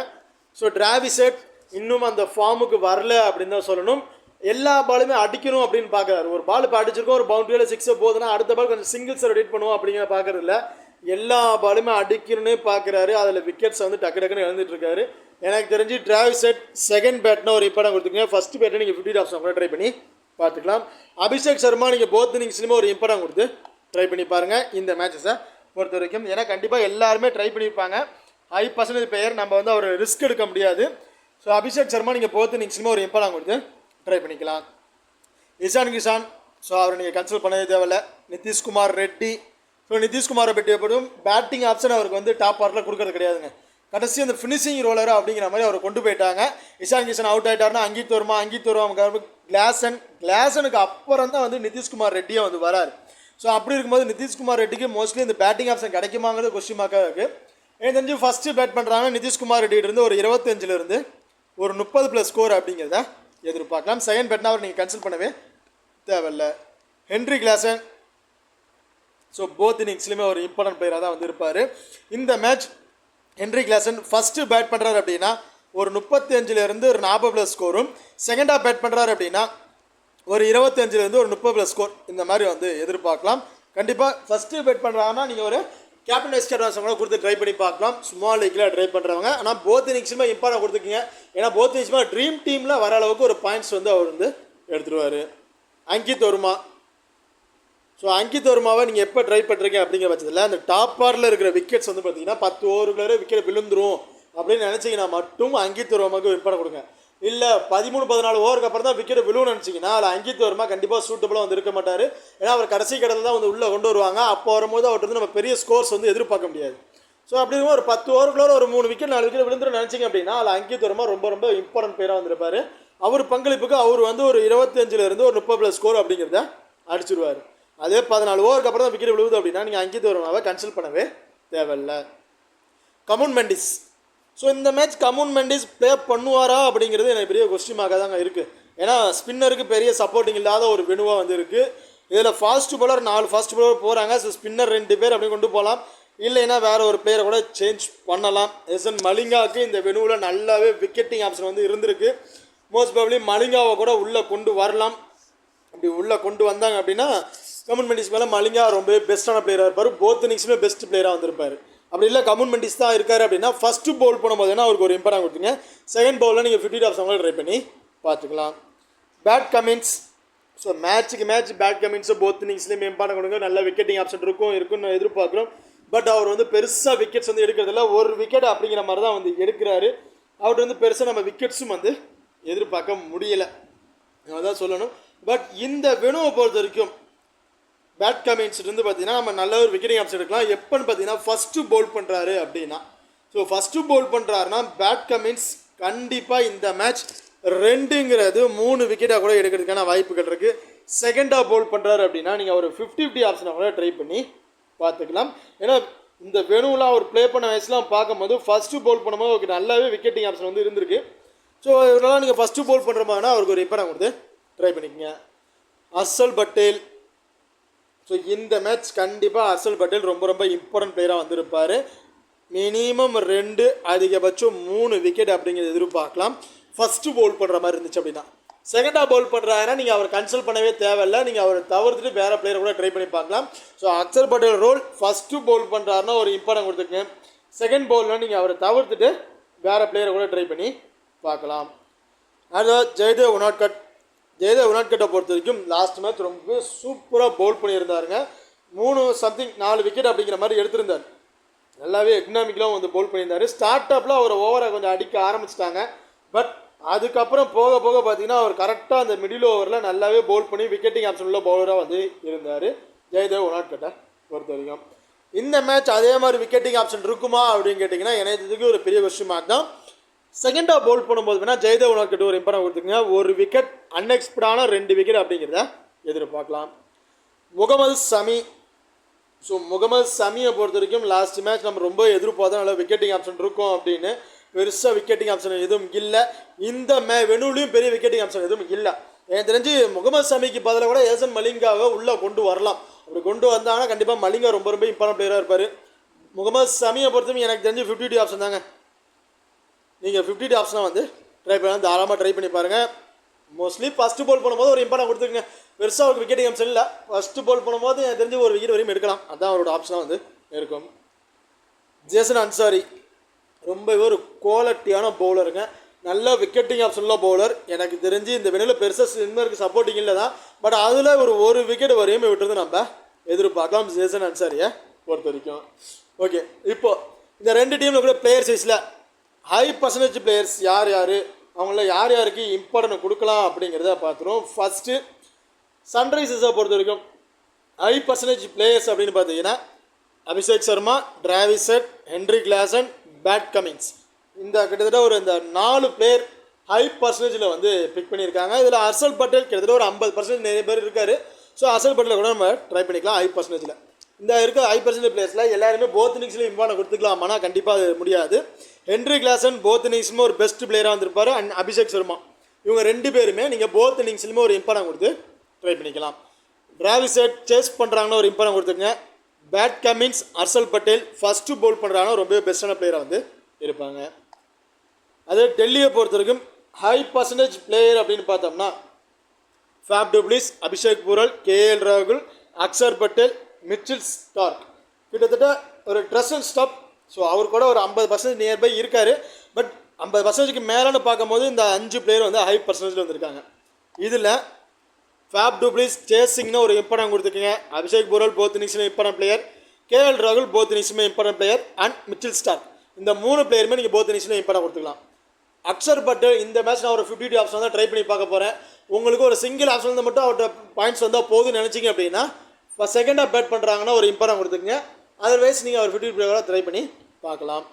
ஸோ டிராவிஸ் ஹெட் இன்னும் அந்த ஃபார்முக்கு வரல அப்படின்னு தான் சொல்லணும். எல்லா பாலுமே அடிக்கணும் அப்படின்னு பார்க்குறாரு. ஒரு பால் இப்போ அடிச்சிருக்கோம், ஒரு பவுண்டரியில் சிக்ஸை போகுதுன்னா அடுத்த பால் கொஞ்சம் சிங்கிள்ஸை ரொட்டேட் பண்ணுவோம் அப்படிங்கிற பார்க்கறது இல்லை. எல்லா பாலுமே அடிக்கணும்னு பார்க்குறாரு. அதில் விக்கெட்ஸை வந்து டக்கு டக்குன்னு இழந்துட்டு இருக்காரு. எனக்கு தெரிஞ்சு டிராவிஸ் ஹெட் செகண்ட் பேட்னா ஒரு இம்பார்ட்டன் கொடுத்துருங்க. ஃபர்ஸ்ட் பேட்டை நீங்கள் 50 ஆப்ஷன் கூட ட்ரை பண்ணி பார்த்துக்கலாம். அபிஷேக் சர்மா நீங்கள் போத் இன்னிங்ஸ்லையுமே ஒரு இம்பார்ட்டன் கொடுத்து ட்ரை பண்ணி பாருங்கள் இந்த மேட்சஸை பொறுத்த வரைக்கும். ஏன்னா கண்டிப்பாக எல்லாருமே ட்ரை பண்ணியிருப்பாங்க. ஹை பர்சன்டேஜ் பிளேயர், நம்ம வந்து அவர் ரிஸ்க் எடுக்க முடியாது. ஸோ அபிஷேக் சர்மா நீங்கள் போத் இன்னிங்ஸ்லையுமே ஒரு இம்பார்ட்டன் கொடுத்து ட்ரை பண்ணிக்கலாம். இஷான் கிஷான், ஸோ அவரை நீங்கள் கன்சல்ட் பண்ணவே தேவையில்லை. நிதிஷ்குமார் ரெட்டி, ஸோ நிதிஷ்குமாரை பற்றி எப்படியும் பேட்டிங் ஆப்ஷன் அவருக்கு வந்து டாப் ஆர்டரில் கொடுக்கறது கிடையாதுங்க. கடைசி அந்த ஃபினிஷிங் ரோலராக அப்படிங்கிற மாதிரி அவர் கொண்டு போயிட்டாங்க. இஷான் கிஷன் அவுட் ஆகிட்டார்னா அங்கித் வருமா கிளாசனுக்கு அப்புறம் தான் வந்து நிதிஷ்குமார் ரெட்டியை வந்து வராரு. ஸோ அப்படி இருக்கும்போது நிதிஷ்குமார் ரெட்டிக்கு மோஸ்ட்லி இந்த பேட்டிங் ஆப்ஷன் கிடைக்குமாங்கிறது கொஸ்டின் மார்க்காக இருக்குது. எனக்கு தெரிஞ்சு ஃபஸ்ட்டு பேட் பண்ணுறாங்க நிதிஷ்குமார் ரெட்டியிலிருந்து ஒரு 25 ஒரு 30+ ஸ்கோர் அப்படிங்கிறத எதிர்பார்க்கலாம். செகண்ட் பேட்னா அவர் நீங்கள் கன்சல்ட் பண்ணவே தேவையில்லை. ஹென்ரி கிளாசன், ஸோ போத் இன்னிங்ஸ்லையுமே ஒரு இம்பார்ட்டன்ட் பிளேயராக தான் வந்து இருப்பார். இந்த match Henry Klaasen first bat பண்ணுறாரு அப்படின்னா ஒரு 35 ஒரு 40+ ஸ்கோரும், செகண்ட் ஹாஃப் பேட் பண்ணுறாரு அப்படின்னா ஒரு 25 ஒரு 30+ ஸ்கோர் இந்த மாதிரி வந்து எதிர்பார்க்கலாம். கண்டிப்பாக ஃபஸ்ட்டு பேட் பண்ணுறாங்கன்னா நீங்கள் ஒரு கேப்டன் வைஸ் கேப்டன் கூட கொடுத்து ட்ரை பண்ணி பார்க்கலாம். ஸ்மால் லீக்கில் ட்ரை பண்ணுறவங்க. ஆனால் போத் இன்னிங்ஸுமே இம்பார்ட்டன் கொடுத்துருக்கீங்க. ஏன்னா போத் இன்னிங்ஸுமே ட்ரீம் டீமில் வர அளவுக்கு ஒரு பாயிண்ட்ஸ் வந்து அவர் வந்து எடுத்துருவார். அங்கித் வர்மா, ஸோ அங்கித் வர்மாவை நீங்கள் எப்போ ட்ரை பண்ணுறீங்க அப்படிங்கிற பட்சத்தில் அந்த டாப் ஆரில் இருக்கிற விக்கெட்ஸ் வந்து பார்த்தீங்கன்னா 10 ஓவருக்குள்ளே விக்கெட் விழுந்துரும் அப்படின்னு நினச்சிங்கன்னா மட்டும் அங்கித் வர்மாவுக்கு இம்பார்ட்டன் கொடுங்க. இல்லை 13-14 ஓவருக்கு அப்புறம் தான் விக்கெட் விழுவுன்னு நினச்சிங்கன்னா அதில் அங்கித் வர்மா கண்டிப்பாக சூட்டபுளாக வந்து இருக்க மாட்டார். ஏன்னா அவர் கடைசி கடத்தில் தான் வந்து உள்ளே கொண்டு வருவாங்க. அப்போ வரும்போது அவர்கிட்ட வந்து நம்ம பெரிய ஸ்கோர்ஸ் வந்து எதிர்பார்க்க முடியாது. ஸோ அப்படி இருக்கும் ஒரு 10 ஓவருக்குள்ள ஒரு 3 விக்கெட் 4 விக்கெட் விழுந்துரும் நினச்சிங்க அப்படின்னா அதில் அங்கித் வர்மா ரொம்ப இம்பார்ட்டன்ட் பேராக வந்திருப்பார். அவர் பங்களிப்புக்கு அவர் வந்து ஒரு 25 ஒரு 30+ ஸ்கோர் அப்படிங்கிறத அடிச்சிருவார். அதே 14 ஓவருக்கு அப்புறம் தான் விக்கெட் விழுவுது அப்படின்னா நீங்கள் அங்கித் வர்மாவை கன்சல்ட் பண்ணவே தேவையில்லை. கமுன் மெண்டிஸ், ஸோ இந்த மேட்ச் கமுன் மெண்டிஸ் ப்ளே பண்ணுவாரா அப்படிங்கிறது எனக்கு பெரிய கொஸ்டின் மார்க்காக தாங்க இருக்குது. ஏன்னா ஸ்பின்னருக்கு பெரிய சப்போர்ட்டிங் இல்லாத ஒரு வெனுவாக வந்து இருக்குது. இதில் ஃபாஸ்ட் பவுலர் 4 ஃபாஸ்ட் பவுலர் போகிறாங்க. ஸோ ஸ்பின்னர் 2 பேர் அப்படி கொண்டு போகலாம். இல்லைன்னா வேறு ஒரு பிளேயரை கூட சேஞ்ச் பண்ணலாம். எஸ்என் மலிங்காவுக்கு இந்த வெனுவில் நல்லாவே விக்கெட்டிங் ஆப்ஷன் வந்து இருந்திருக்கு. மோஸ்ட் ப்ராபப்லி மலிங்காவை கூட உள்ளே கொண்டு வரலாம். அப்படி உள்ளே கொண்டு வந்தாங்க அப்படின்னா கமுன் மெண்டிஸ் மேலே மலிங்கா ரொம்ப பெஸ்ட்டான பிளேயராக இருப்பார். போத் இன்னிங்ஸுமே பெஸ்ட் பிளேயராக வந்திருப்பார். அப்படி இல்லை கமுன் மெண்டிஸ் தான் இருக்காரு அப்படின்னா ஃபஸ்ட்டு பவுல் பண்ணும்போது அவருக்கு ஒரு இம்பார்ட்டன் கொடுத்துங்க. செகண்ட் பவுலில் நீங்கள் 50 ஆப்ஷன் கூட ட்ரை பண்ணி பார்த்துக்கலாம். பேட் கமின்ஸ், ஸோ மேட்ச்சுக்கு மேட்ச் பேட் கமின்ஸை போத் இன்னிங்ஸ்லேயும் இம்பார்ட்டன் கொடுங்க. நல்ல விக்கெட்டிங் ஆப்ஷன் இருக்கும்னு எதிர்பார்க்குறோம். பட் அவர் வந்து பெருசாக விக்கெட்ஸ் வந்து எடுக்கிறதில்ல. ஒரு விக்கெட் அப்படிங்கிற மாதிரி தான் வந்து எடுக்கிறாரு. அவர்கிட்ட வந்து பெருசாக நம்ம விக்கெட்ஸும் வந்து எதிர்பார்க்க முடியலை, அதான் சொல்லணும். பட் இந்த வெனுவை பொறுத்த வரைக்கும் பேட் கமின்ஸ் இருந்து பார்த்தீங்கன்னா நம்ம நல்ல ஒரு விக்கெட்டிங் ஆப்ஷன் எடுக்கலாம். எப்போன்னு பார்த்தீங்கன்னா ஃபஸ்ட்டு பவுல் பண்ணுறாரு அப்படின்னா, ஸோ ஃபஸ்ட்டு பவுல் பண்ணுறாருன்னா பேட் கமின்ஸ் கண்டிப்பாக இந்த மேட்ச் 2ங்கிறது 3 விக்கெட்டாக கூட எடுக்கிறதுக்கான வாய்ப்புகள் இருக்குது. செகண்டாக பவுல் பண்ணுறாரு அப்படின்னா நீங்கள் ஒரு 50-50 ஆப்ஷனை கூட ட்ரை பண்ணி பார்த்துக்கலாம். ஏன்னா இந்த வெனுவெலாம் அவர் ப்ளே பண்ண வயசுலாம் பார்க்கும்போது ஃபஸ்ட்டு பவுல் பண்ணும்போது அவருக்கு நல்லாவே விக்கெட்டிங் ஆப்ஷன் வந்து இருந்திருக்கு. ஸோ இதெல்லாம் நீங்கள் ஃபஸ்ட்டு பவுல் பண்ணுற மாதிரினா அவருக்கு ஒரு இம்பார்ட்டன் கொடுத்து ட்ரை பண்ணிக்கங்க. அர்ஷல் பட்டேல், ஸோ இந்த மேட்ச் கண்டிப்பாக அர்ஷல் பட்டேல் ரொம்ப இம்பார்ட்டன்ட் பிளேயராக வந்திருப்பார். மினிமம் 2 அதிகபட்சம் 3 விக்கெட் அப்படிங்கிறது எதிர்பார்க்கலாம் ஃபஸ்ட்டு பவுல் பண்ணுற மாதிரி இருந்துச்சு அப்படின்னா. செகண்டாக பவுல் பண்ணுறாங்கன்னா நீங்கள் அவர் கன்சல்ட் பண்ணவே தேவையில்லை. நீங்கள் அவரை தவிர்த்துட்டு வேறு பிளேயரை கூட ட்ரை பண்ணி பார்க்கலாம். So Harshal Patel role first bowl பண்ணுறாருன்னா ஒரு இம்பார்ட்டன் கொடுத்துருக்கேன். செகண்ட் பவுலில் நீங்கள் அவரை தவிர்த்துட்டு வேறு பிளேயரை கூட ட்ரை பண்ணி பார்க்கலாம். அடுத்த ஜெயதேவ் உனாட்கட்டை பொறுத்த வரைக்கும் லாஸ்ட் மேட்ச் ரொம்ப சூப்பராக பவுல் பண்ணியிருந்தாருங்க. 4 விக்கெட் அப்படிங்கிற மாதிரி எடுத்திருந்தார். நல்லாவே எக்கனாமிக்கலாகவும் வந்து பவுல் பண்ணியிருந்தார். ஸ்டார்ட் அப்பில் அவர் ஓவரை கொஞ்சம் அடிக்க ஆரம்பிச்சிட்டாங்க. பட் அதுக்கப்புறம் போக பார்த்தீங்கன்னா அவர் கரெக்டாக அந்த மிடில் ஓவரில் நல்லாவே பவுல் பண்ணி விக்கெட்டிங் ஆப்ஷன் உள்ள பவுலராக வந்து இருந்தார் ஜெயதேவ் உனாட்கட்டை பொறுத்த வரைக்கும். இந்த மேட்ச் அதே மாதிரி விக்கெட்டிங் ஆப்ஷன் இருக்குமா அப்படின்னு கேட்டிங்கன்னா எனக்கு ஒரு பெரிய கொஸ்டின் மார்க் தான். செகண்டாக பவுல் பண்ணும்போது வேணால் ஜெயதேவ் உனாட்கட் ஒரு இம்பார்ட்டன் கொடுத்துருங்க. ஒரு விக்கெட் அன்எக்ஸ்பெக்டான 2 விக்கெட் அப்படிங்கிறத எதிர்பார்க்கலாம். முகமது சமி, ஸோ முகமது சமியை பொறுத்த வரைக்கும் லாஸ்ட் மேட்ச் நம்ம ரொம்ப எதிர்பார்த்தோம் நல்லா விக்கெட்டிங் ஆப்ஷன் இருக்கும் அப்படின்னு. பெருசாக விக்கெட்டிங் ஆப்ஷன் எதுவும் இல்லை. இந்த வெனுவிலையும் பெரிய விக்கெட்டிங் ஆப்ஷன் எதுவும் இல்லை. எனக்கு தெரிஞ்சு முகமது சமிக்கு பதிலாக கூட எஸ்என் மலிங்காவை உள்ளே கொண்டு வரலாம். அப்படி கொண்டு வந்தாங்கன்னா கண்டிப்பாக மலிங்கா ரொம்ப இம்பார்ட்டன்ட் பிளேயராக இருப்பார். முகமது சமியை பொறுத்தவரைக்கும் எனக்கு தெரிஞ்சு 50-50 ஆப்ஷன் தாங்க. நீங்கள் 50-50 ஆப்ஷனாக வந்து ட்ரை பண்ணலாம், தாராளமாக ட்ரை பண்ணி பாருங்கள். மோஸ்ட்லி ஃபஸ்ட்டு பால் பண்ணும்போது ஒரு இம்பார்ட்டன் கொடுத்துருங்க. பெருசாக அவருக்கு விக்கெட் கேம்ஸ் இல்லை. ஃபஸ்ட்டு பால் பண்ணும்போது எனக்கு தெரிஞ்சு ஒரு விக்கெட் வரையும் எடுக்கலாம். அதுதான் அவரோட ஆப்ஷனாக வந்து இருக்கும். ஜேசன் அன்சாரி ரொம்பவே ஒரு குவாலிட்டியான பவுலருங்க. நல்ல விக்கெட்டிங் ஆப்ஷனில் பவுலர். எனக்கு தெரிஞ்சு இந்த வெனியில் பெருசாக ஸ்விம்மருக்கு சப்போர்ட்டிங் இல்லை தான், பட் அதில் ஒரு விக்கெட் வரையும் விட்டுறது நம்ம எதிர்பார்க்கலாம் ஜேசன் அன்சாரியை பொறுத்த வரைக்கும். ஓகே, இப்போது இந்த ரெண்டு டீமில் கூட பிளேயர் சைஸில் ஹை பர்சன்டேஜ் பிளேயர்ஸ் யார் யார், அவங்கள யார் யாருக்கு இம்பார்ட்டன்ட் கொடுக்கலாம் அப்படிங்கிறத பார்த்துருவோம். ஃபஸ்ட்டு சன்ரைசர்ஸை பொறுத்த வரைக்கும் ஹை பர்சன்டேஜ் பிளேயர்ஸ் அப்படின்னு பார்த்தீங்கன்னா Abhishek Sharma, Travis head, Henry Klaasen, Pat Cummins. இந்த கிட்டத்தட்ட இந்த 4 பிளேயர் ஹை பர்சன்டேஜில் வந்து பிக் பண்ணியிருக்காங்க. இதில் ஹர்ஷல் பட்டேல் கிட்டத்தட்ட ஒரு 50% நிறைய பேர் இருக்கார். ஸோ ஹர்ஷல் பட்டேலை கூட நம்ம ட்ரை பண்ணிக்கலாம் ஹை பர்சன்டேஜில். இந்த இருக்க ஹை பர்சன்டேஜ் பிளேயர்ஸில் எல்லாருமே போத் இன்னிங்ஸில் இம்பார்ட்டன் கொடுத்துக்கலாமானா கண்டிப்பாக அது முடியாது. ஹென்ரி கிளாசன் போத் இன்னிங்ஸுமே ஒரு பெஸ்ட் பிளேயராக வந்திருப்பார். அண்ட் அபிஷேக் சர்மா, இவங்க 2 பேருமே நீங்கள் போத் இன்னிங்ஸ்லையுமே ஒரு இம்பார்ட்டன் கொடுத்து ட்ரை பண்ணிக்கலாம். டிராவிஸ் ஹெட் சேஸ் பண்ணுறாங்கன்னா ஒரு இம்பார்ட்டன் கொடுத்துருங்க. Pat Cummins, Harshal Patel first Pavul பண்ணுறாங்கன்னா ரொம்ப பெஸ்ட்டான பிளேயராக வந்து இருப்பாங்க. அதே டெல்லியை பொறுத்த வரைக்கும் ஹை பர்சன்டேஜ் பிளேயர் அப்படின்னு பார்த்தோம்னா ஃபேப் டுப்ளிஸ், அபிஷேக் பூரல், கேஎல் ராகுல், அக்ஷர் பட்டேல், மிச்சில் ஸ்டார்க். கிட்டத்தட்ட ஒரு ட்ரெஸ் அண்ட் ஸ்டாப். ஸோ அவர் கூட ஒரு 50% நியர்பை இருக்கார். பட் 50%க்கு மேலேன்னு பார்க்கும்போது இந்த 5 பிளேயர் வந்து ஹை பர்சன்டேஜில் வந்திருக்காங்க. இதில் ஃபேப் டுப்ளிஸ் சேசிங்னு ஒரு இம்பார்ட்டன் கொடுத்துருக்கீங்க. அபிஷேக் பூரல் போத் இன்னிங்ஸுமே இம்பார்ட்டன் பிளேயர், கேஎல் ராகுல் போத் இன்னிங்ஸுமே important player, and Mitchell Starc. இந்த 3 பிளேயருமே நீங்கள் போத் இன்னிங்ஸ்லேயே இம்பார்ட்டன் கொடுத்துக்கலாம். அக்ஷர் பட்டேல் இந்த மேட்ச் நான் ஒரு 50-50 ஆப்ஷன் தான் ட்ரை பண்ணி பார்க்க போகிறேன். உங்களுக்கு ஒரு சிங்கிள் ஆப்ஷன் வந்து மட்டும் அவர்கிட்ட பாயிண்ட்ஸ் வந்தால் போதும்னு நினச்சிங்க அப்படின்னா இப்போ செகண்டாக பேட் பண்ணுறாங்கன்னா ஒரு இம்பார்ட்டன் கொடுத்துங்க. அதர்வைஸ் நீங்கள் ஒரு 50 பிளேயராக ட்ரை பண்ணி பார்க்கலாம்.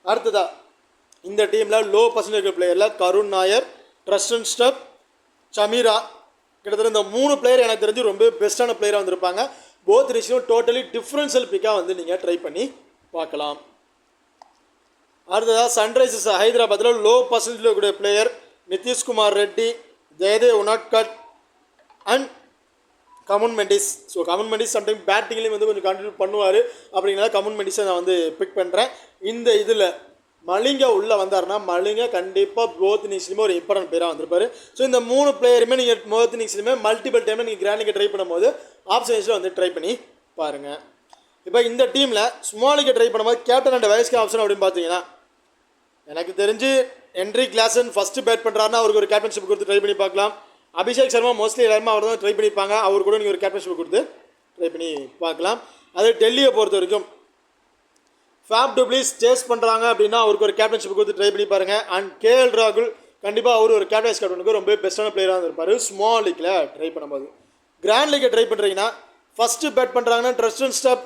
அடுத்ததாக இந்த டீமில் லோ பர்சன்டேஜ் பிளேயரில் கருண் நாயர், ட்ரஸ்டன் ஸ்டப், சமீரா, கிட்டத்தட்ட இந்த 3 பிளேயர் எனக்கு தெரிஞ்சு ரொம்ப பெஸ்ட்டான பிளேயராக வந்திருப்பாங்க. போத் ரிஷியும் டோட்டலி டிஃப்ரென்ஷியல் பிக்காக வந்து நீங்கள் ட்ரை பண்ணி பார்க்கலாம். அடுத்ததாக சன்ரைசர்ஸ் ஹைதராபாத்தில் லோ பர்சன்டேஜில் இருக்கக்கூடிய player Nitish Kumar Reddy, Jaydev Unadkat and Kamindu Mendis. So Kamindu Mendis sometime பேட்டிங்லேயும் வந்து கொஞ்சம் கண்டினியூ பண்ணுவார். அப்படிங்கிறத கமுன் மெண்டிஸை நான் வந்து பிக் பண்ணுறேன். இந்த இதில் மலிங்கா உள்ளே வந்தார்னா மலிங்கா கண்டிப்பாக போத் இன்னிங்ஸ்லையுமே ஒரு இம்பார்ட்டன்ட் பிளேயராக வந்திருப்பார். ஸோ இந்த 3 பிளேயருமே நீங்கள் போத் இன்னிங்ஸ்லையுமே மல்டிபிள் டைமில் நீங்கள் கிராண்டில் ட்ரை பண்ணும்போது ஆப்ஷன்ஸில் வந்து ட்ரை பண்ணி பாருங்கள். இப்போ இந்த டீமில் ஸ்மாலிக்கு ட்ரை பண்ணும்போது கேப்டன் அண்ட் வைஸ் ஆப்ஷன் அப்படின்னு பார்த்தீங்கன்னா எனக்கு தெரிஞ்சு ஹென்ரி கிளாசன் ஃபஸ்ட்டு பேட் பண்ணுறாருன்னா அவருக்கு ஒரு கேப்டன்ஷிப் கொடுத்து ட்ரை பண்ணி பார்க்கலாம். அபிஷேக் சர்மா மோஸ்ட்லி எல்லாருமே அவர் தான் ட்ரை பண்ணிப்பாங்க. அவர் கூட நீங்கள் ஒரு கேப்டன்ஷிப் கொடுத்து ட்ரை பண்ணி பார்க்கலாம். அது டெல்லியை பொறுத்த வரைக்கும் ஃபேப் டுப்ளிஸ் சேஸ் பண்ணுறாங்க அப்படின்னா அவருக்கு ஒரு கேப்டன்ஷிப் கொடுத்து ட்ரை பண்ணி பாருங்கள். அண்ட் கேஎல் ராகுல் கண்டிப்பாக அவர் ஒரு கேப்டனுக்கு ரொம்ப பெஸ்ட்டான பிளேயராக இருப்பார் ஸ்மால் லீக்கில் ட்ரை பண்ணும்போது. கிராண்ட் லீக்கை ட்ரை பண்ணுறீங்கன்னா ஃபஸ்ட்டு பேட் பண்ணுறாங்கன்னா Tristan Stubbs,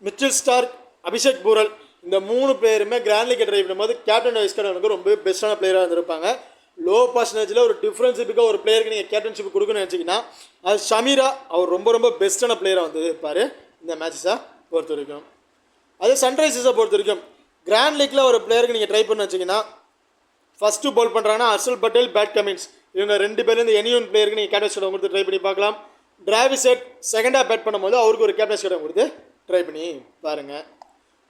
Mitchell Starc, Abhishek Porel, இந்த 3 பிளேயருமே கிராண்ட் லீக்கை ட்ரை பண்ணும்போது கேப்டன் வைஸ் கேப்டனுக்கு ரொம்ப பெஸ்ட்டான பிளேயராக இருந்திருப்பாங்க. லோ பர்சன்டேஜில் ஒரு டிஃப்ரென்ஸுக்காக ஒரு பிளேயருக்கு நீங்கள் கேப்டன்ஷிப் கொடுக்கணும்னு நினச்சிங்கன்னா அது ஷமீரா. அவர் ரொம்ப பெஸ்ட்டான பிளேயராக வந்து இருப்பார் இந்த மேட்சஸை பொறுத்த வரைக்கும். அதே சன்ரைசர்ஸை பொறுத்த வரைக்கும் கிராண்ட் லீக்கில் ஒரு பிளேயருக்கு நீங்கள் ட்ரை பண்ண வச்சிங்கன்னா ஃபஸ்ட்டு பால் பண்ணுறாங்கன்னா ஹர்ஷல் பட்டேல், பேட் கமின்ஸ், இவங்க 2 பேர்லேருந்து எனி ஒன் பிளேயருக்கு நீங்கள் கேப்டன்ஷிப் கொடுத்து ட்ரை பண்ணி பார்க்கலாம். டிராவிஸ் ஹெட் செகண்டாக பேட் பண்ணும்போது அவருக்கு ஒரு கேப்டன்ஷிப் கொடுத்து ட்ரை பண்ணி பாருங்கள்.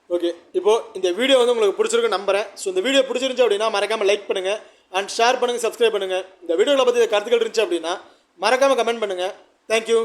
ஓகே, இப்போது இந்த வீடியோ வந்து உங்களுக்கு பிடிச்சிருக்குன்னு நம்புகிறேன். ஸோ இந்த வீடியோ பிடிச்சிருந்துச்சு அப்படின்னா மறக்காமல் லைக் பண்ணுங்கள் அண்ட் ஷேர் பண்ணுங்கள், சப்ஸ்கிரைப் பண்ணுங்கள். இந்த வீடியோவில் பற்றி கருத்துக்கள் இருந்துச்சு அப்படின்னா மறக்காமல் கமெண்ட் பண்ணுங்கள். தேங்க்யூ.